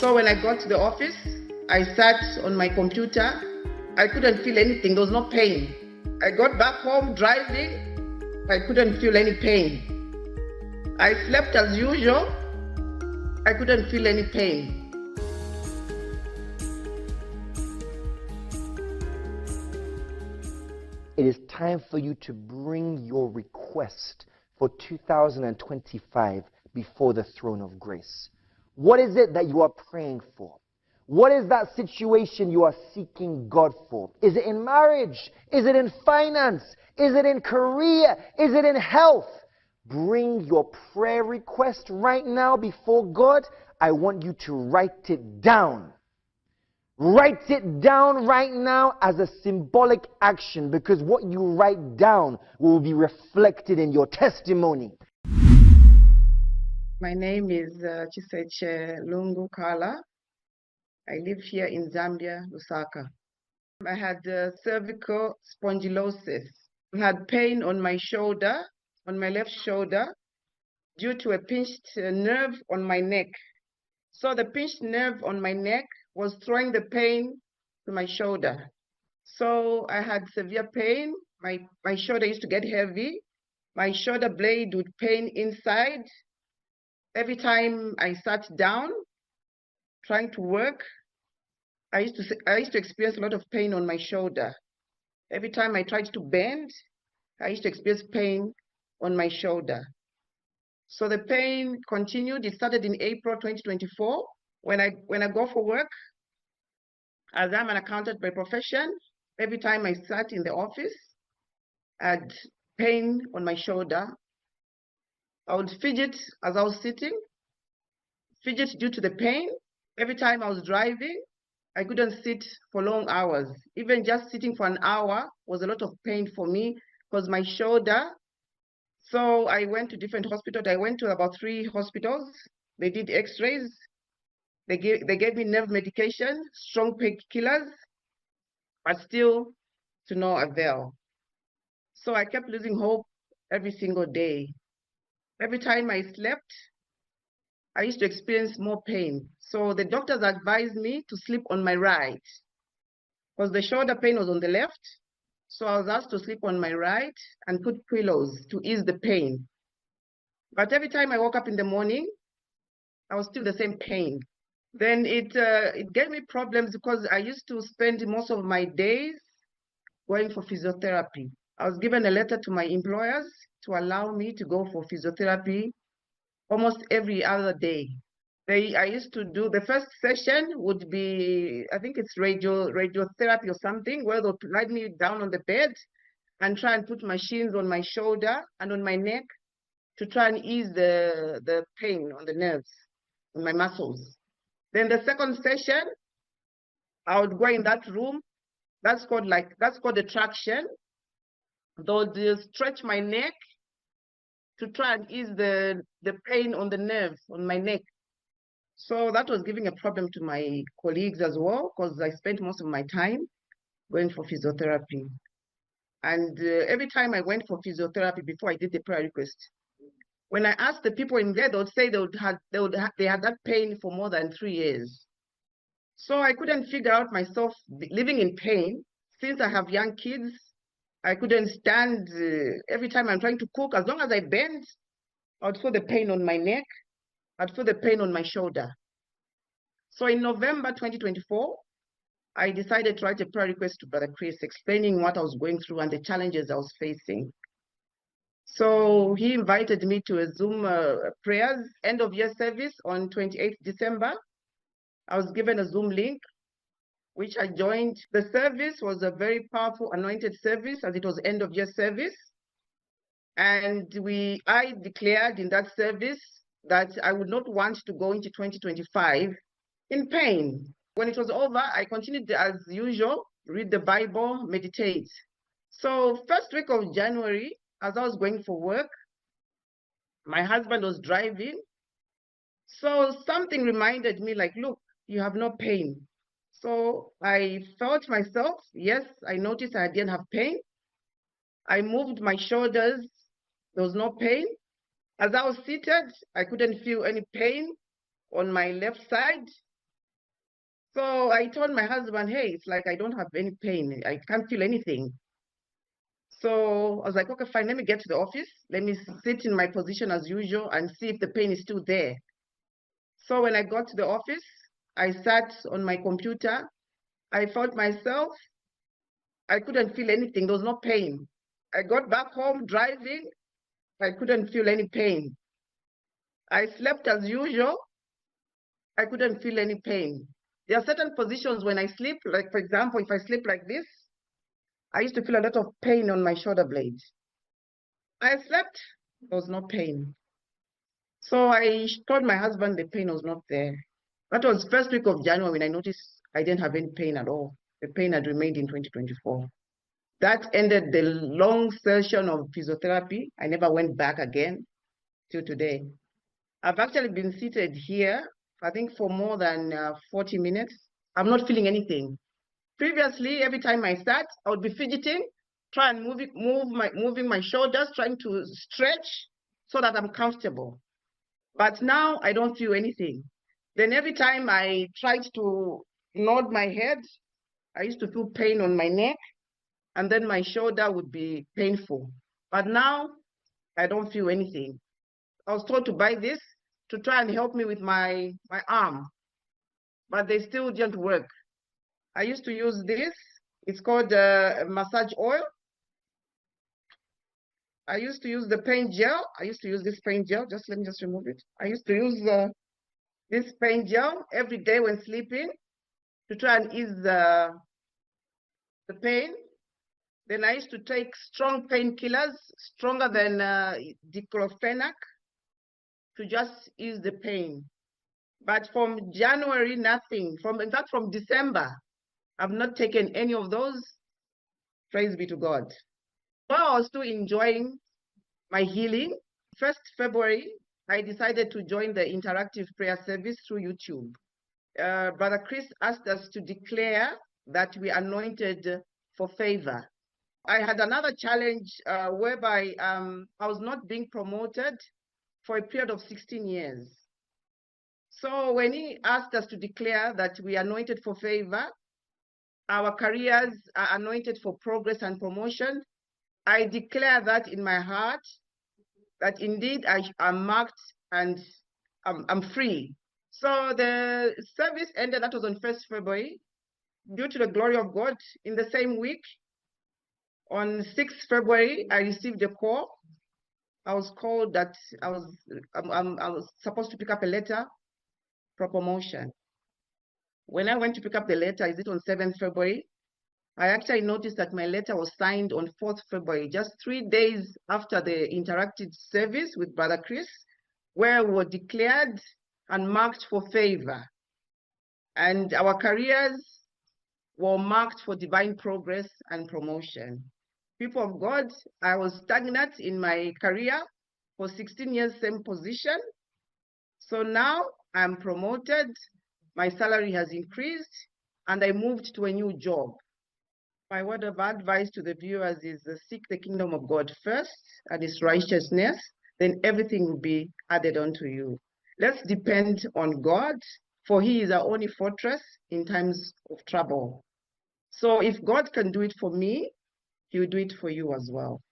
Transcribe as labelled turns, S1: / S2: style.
S1: So when I got to the office, I sat on my computer. I couldn't feel anything. There was no pain. I got back home driving. I couldn't feel any pain. I slept as usual. I couldn't feel any pain.
S2: It is time for you to bring your request for 2025 before the throne of grace. What is it that you are praying for? What is that situation you are seeking God for? Is it in marriage? Is it in finance? Is it in career? Is it in health? Bring your prayer request right now before God. I want you to write it down. Write it down right now as a symbolic action, because what you write down will be reflected in your testimony.
S1: My name is Chiseche Kala. I live here in Zambia, Lusaka. I had cervical spondylosis. I had pain on my shoulder, on my left shoulder, due to a pinched nerve on my neck. So the pinched nerve on my neck was throwing the pain to my shoulder. So I had severe pain. My shoulder used to get heavy. My shoulder blade would pain inside. Every time I sat down, trying to work, I used to experience a lot of pain on my shoulder. Every time I tried to bend, I used to experience pain on my shoulder. So the pain continued. It started in April 2024. When I go for work, as I'm an accountant by profession, every time I sat in the office, I had pain on my shoulder. I would fidget as I was sitting, fidget due to the pain. Every time I was driving, I couldn't sit for long hours. Even just sitting for an hour was a lot of pain for me because my shoulder. So I went to different hospitals. I went to about 3 hospitals. They did x-rays. They gave me nerve medication, strong painkillers, but still to no avail. So I kept losing hope every single day. Every time I slept, I used to experience more pain. So the doctors advised me to sleep on my right, because the shoulder pain was on the left. So I was asked to sleep on my right and put pillows to ease the pain. But every time I woke up in the morning, I was still the same pain. Then it gave me problems because I used to spend most of my days going for physiotherapy. I was given a letter to my employers to allow me to go for physiotherapy almost every other day. I used to do, the first session would be, I think it's radiotherapy or something, where they'll lie me down on the bed and try and put machines on my shoulder and on my neck to try and ease the pain on the nerves, on my muscles. Then the second session, I would go in that room. That's called a traction. They'll stretch my neck to try and ease the pain on the nerves on my neck. So that was giving a problem to my colleagues as well, because I spent most of my time going for physiotherapy. And every time I went for physiotherapy before I did the prayer request, when I asked the people in there, they would say they had that pain for more than 3 years. So I couldn't figure out myself living in pain. Since I have young kids, I couldn't stand. Every time I'm trying to cook, as long as I bend, I'd feel the pain on my neck. I'd feel the pain on my shoulder. So in November 2024, I decided to write a prayer request to Brother Chris, explaining what I was going through and the challenges I was facing. So he invited me to a Zoom prayers end of year service on 28th December. I was given a Zoom link, which I joined. The service was a very powerful anointed service, as it was end of year service. And I declared in that service that I would not want to go into 2025 in pain. When it was over, I continued as usual, read the Bible, meditate. So first week of January, as I was going for work, my husband was driving. So something reminded me, like, look, you have no pain. So I felt myself, yes, I noticed I didn't have pain. I moved my shoulders, there was no pain. As I was seated, I couldn't feel any pain on my left side. So I told my husband, hey, it's like I don't have any pain. I can't feel anything. So I was like, okay, fine, let me get to the office. Let me sit in my position as usual and see if the pain is still there. So when I got to the office, I sat on my computer. I felt myself. I couldn't feel anything. There was no pain. I got back home driving. I couldn't feel any pain. I slept as usual. I couldn't feel any pain. There are certain positions when I sleep, like for example, if I sleep like this, I used to feel a lot of pain on my shoulder blade. I slept, there was no pain. So I told my husband the pain was not there. That was first week of January when I noticed I didn't have any pain at all. The pain had remained in 2024. That ended the long session of physiotherapy. I never went back again till today. I've actually been seated here, I think for more than 40 minutes. I'm not feeling anything. Previously, every time I sat, I would be fidgeting, try and moving my shoulders, trying to stretch so that I'm comfortable. But now I don't feel anything. Then every time I tried to nod my head, I used to feel pain on my neck, and then my shoulder would be painful. But now I don't feel anything. I was told to buy this to try and help me with my arm, but they still didn't work. I used to use this. It's called massage oil. I used to use the pain gel. I used to use this pain gel. Let me just remove it. I used to use this pain gel every day when sleeping to try and ease the pain. Then I used to take strong painkillers, stronger than diclofenac, to just ease the pain. But from January, nothing. In fact, from December, I've not taken any of those. Praise be to God. While I was still enjoying my healing, 1st February, I decided to join the interactive prayer service through YouTube. Brother Chris asked us to declare that we anointed for favor. I had another challenge whereby I was not being promoted for a period of 16 years. So when he asked us to declare that we are anointed for favor, our careers are anointed for progress and promotion, I declare that in my heart, that indeed I am marked and I'm free. So the service ended, that was on 1st February. Due to the glory of God, in the same week, on 6th February, I received a call. I was called that I was supposed to pick up a letter for promotion. When I went to pick up the letter, is it on 7th February? I actually noticed that my letter was signed on 4th February, just 3 days after the interactive service with Brother Chris, where we were declared and marked for favor. And our careers were marked for divine progress and promotion. People of God, I was stagnant in my career for 16 years, same position. So now I'm promoted, my salary has increased, and I moved to a new job. My word of advice to the viewers is seek the kingdom of God first and his righteousness, then everything will be added unto you. Let's depend on God, for he is our only fortress in times of trouble. So if God can do it for me, he will do it for you as well.